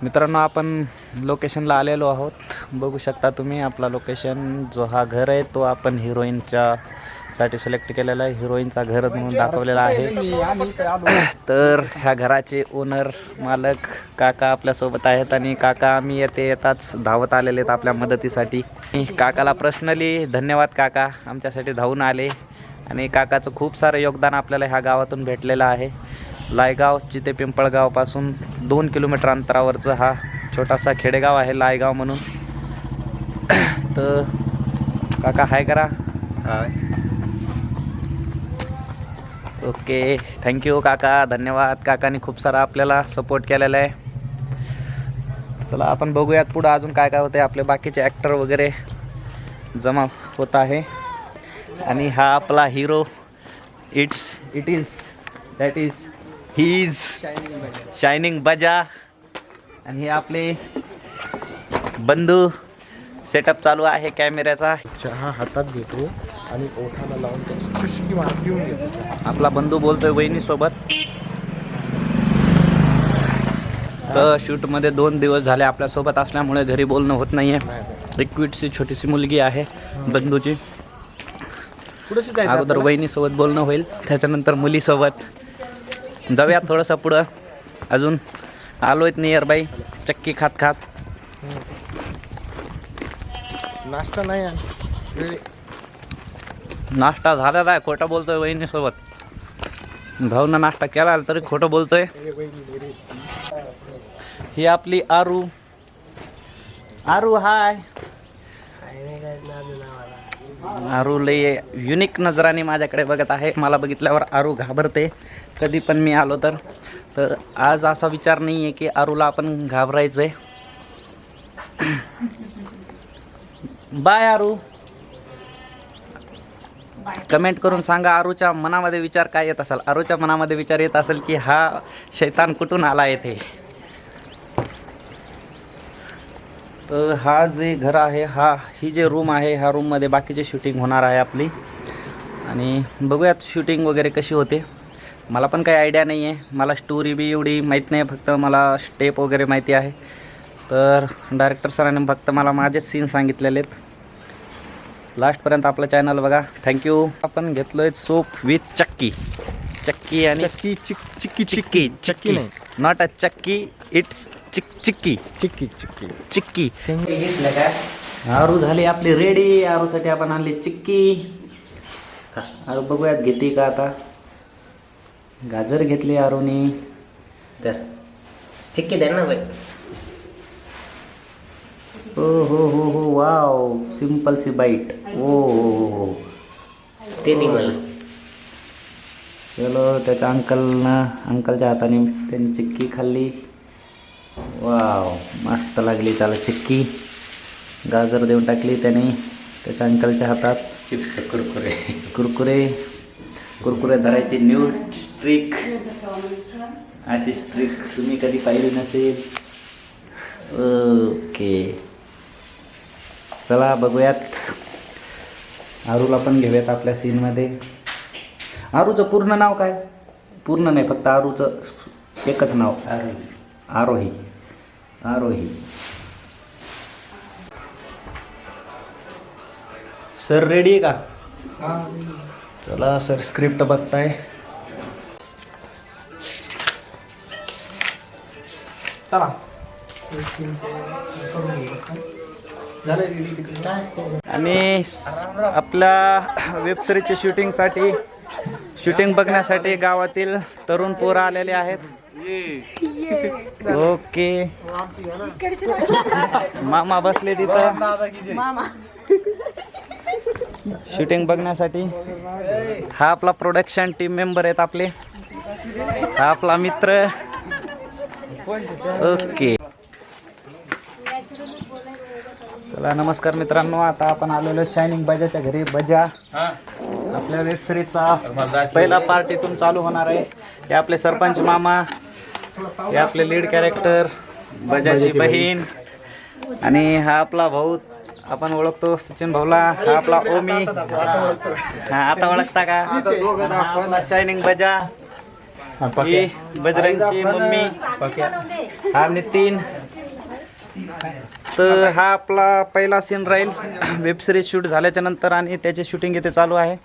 मित्रांनो, आपण लोकेशनला आलेलो आहोत. बघू शकता तुम्ही आपला लोकेशन. जो हा घर आहे तो आपण हिरोईनच्या साठी सिलेक्ट केलेला आहे. हिरोईनचा घर म्हणून दाखवलेला आहे. तर ह्या घराचे ओनर मालक काका आपल्यासोबत आहेत आणि काका आम्ही येताच धावत आलेले आहेत आपल्या मदतीसाठी. काकाला पर्सनली धन्यवाद. काका आमच्यासाठी धावून आले आणि काकाचं खूप सारं योगदान आपल्याला ह्या गावातून भेटलेलं आहे. लायगाव चिते पिंपळगावपासून 2 किलोमीटर अंतरावरचं हा छोटासा खेडेगाव आहे लायगाव म्हणून. तर काका हाय करा. हाय. ओके, थँक्यू काका, धन्यवाद. काकाने खूप सारा आपल्याला सपोर्ट केलेला आहे. चला आपण बघूयात पुढं अजून काय काय होते. आपले बाकीचे ॲक्टर वगैरे जमा होत आहे आणि हा आपला hero it is that is he is shining बजा. आणि हे आपले बंधू. सेटअप चालू आहे कॅमेऱ्याचा. चहा हातात घेतो आणि ओठाला लावून त्याची चुष्की पिऊन घेतो. आपला बंधू बोलतोय वहिनीसोबत. तर शूटमध्ये 2 दिवस झाले आपल्यासोबत असल्यामुळे घरी बोलणं होत नाही आहे. एक छोटीशी मुलगी आहे बंधूची. अगोदर वहिनीसोबत बोलणं होईल, त्याच्यानंतर मुलीसोबत. जाऊयात थोडंसं पुढं. अजून आलो आहेत नियर बाई चक्की खात खात. नाश्ता नाही. नाश्ता झालेला आहे. खोटं बोलतोय वहिनीसोबत. भाऊनं नाश्ता केला तरी खोटं बोलतोय. ही आपली आरू. आरू हाय. आरू लय युनिक नजराने माझ्याकडे बघत आहे. मला बघितल्यावर आरू घाबरते कधी पण मी आलो तर आज असा विचार नाही आहे की आरूला आपण घाबरायचं आहे. बाय आरू. कमेंट करून सांगा आरूच्या मनामध्ये विचार काय येत असेल. आरूच्या मनामध्ये विचार येत असेल की हा शैतान कुठून आला येथे. तर हा जे घर आहे, ही जे रूम आहे, ह्या रूममध्ये बाकीचे शूटिंग होणार आहे आपली. आणि बघूयात शूटिंग वगैरे कशी होते. मला पण काही आयडिया नाही आहे. मला स्टोरी बी एवढी माहीत नाही. फक्त मला स्टेप वगैरे माहिती आहे. तर डायरेक्टर सरांनी फक्त मला माझेच सीन सांगितलेले आहेत. लास्टपर्यंत आपलं चॅनल बघा. थँक्यू. आपण घेतलो आहे सोप विथ चक्की. चक्की आणि चिक्की नाही, नॉट अ चक्की, इट्स चिक्की. चिक्की. आरू झाली आपली रेडी. आरूसाठी आपण आणली चिक्की. आरू बघूयात घेते का आता. गाजर घेतली आरूनी. तर चिक्की द्या ना बाई. हो वाव, सिंपल सी बाईट. हो ते निघाल. चलो, त्याच्या अंकलच्या हाताने त्यांनी चिक्की खाल्ली. वाव, मस्त लागली त्याला चिक्की. गाजर देऊन टाकली त्याने त्याच्या अंकलच्या हातात. चिप्स कुरकुरे धरायची न्यू ट्रिक. अशी ट्रिक तुम्ही कधी पाहिली नसेल. ओके, चला बघूयात. आरूला पण घेऊयात आपल्या सीनमध्ये. आरूचं पूर्ण नाव काय? पूर्ण नाही, फक्त आरूचं एकच नाव. आरोही. सर रेडी आहे का? चला सर, स्क्रिप्ट बघताय. चला. आणि आपल्या वेबसिरीजच्या शूटिंग बघण्यासाठी गावातील तरुण पोरं आलेले आहेत. ओके, मामा बसले तिथं शूटिंग बघण्यासाठी. हा आपला प्रोडक्शन टीम मेंबर आहेत आपले. हा आपला मित्र. ओके, चला नमस्कार मित्रांनो. आता आपण आलेलो शायनिंग बजाच्या घरी. बजा आपल्या वेबसिरीजचा पहिला पार्ट इथून चालू होणार आहे. हे आपले सरपंच मामा, हे आपले लीड कॅरेक्टर बजाची बहीण, आणि हा आपला भाऊ आपण ओळखतो सचिन भाऊला. हा आपला ओमी. हा आता ओळखता का? हा आपला शायनिंग बजा. ही बजरंगची मम्मी. हा नितीन. तर हा आपला पहिला सीन राहील वेब सिरीज शूट झाल्याच्या नंतर आणि त्याची शूटिंग इथे चालू आहे.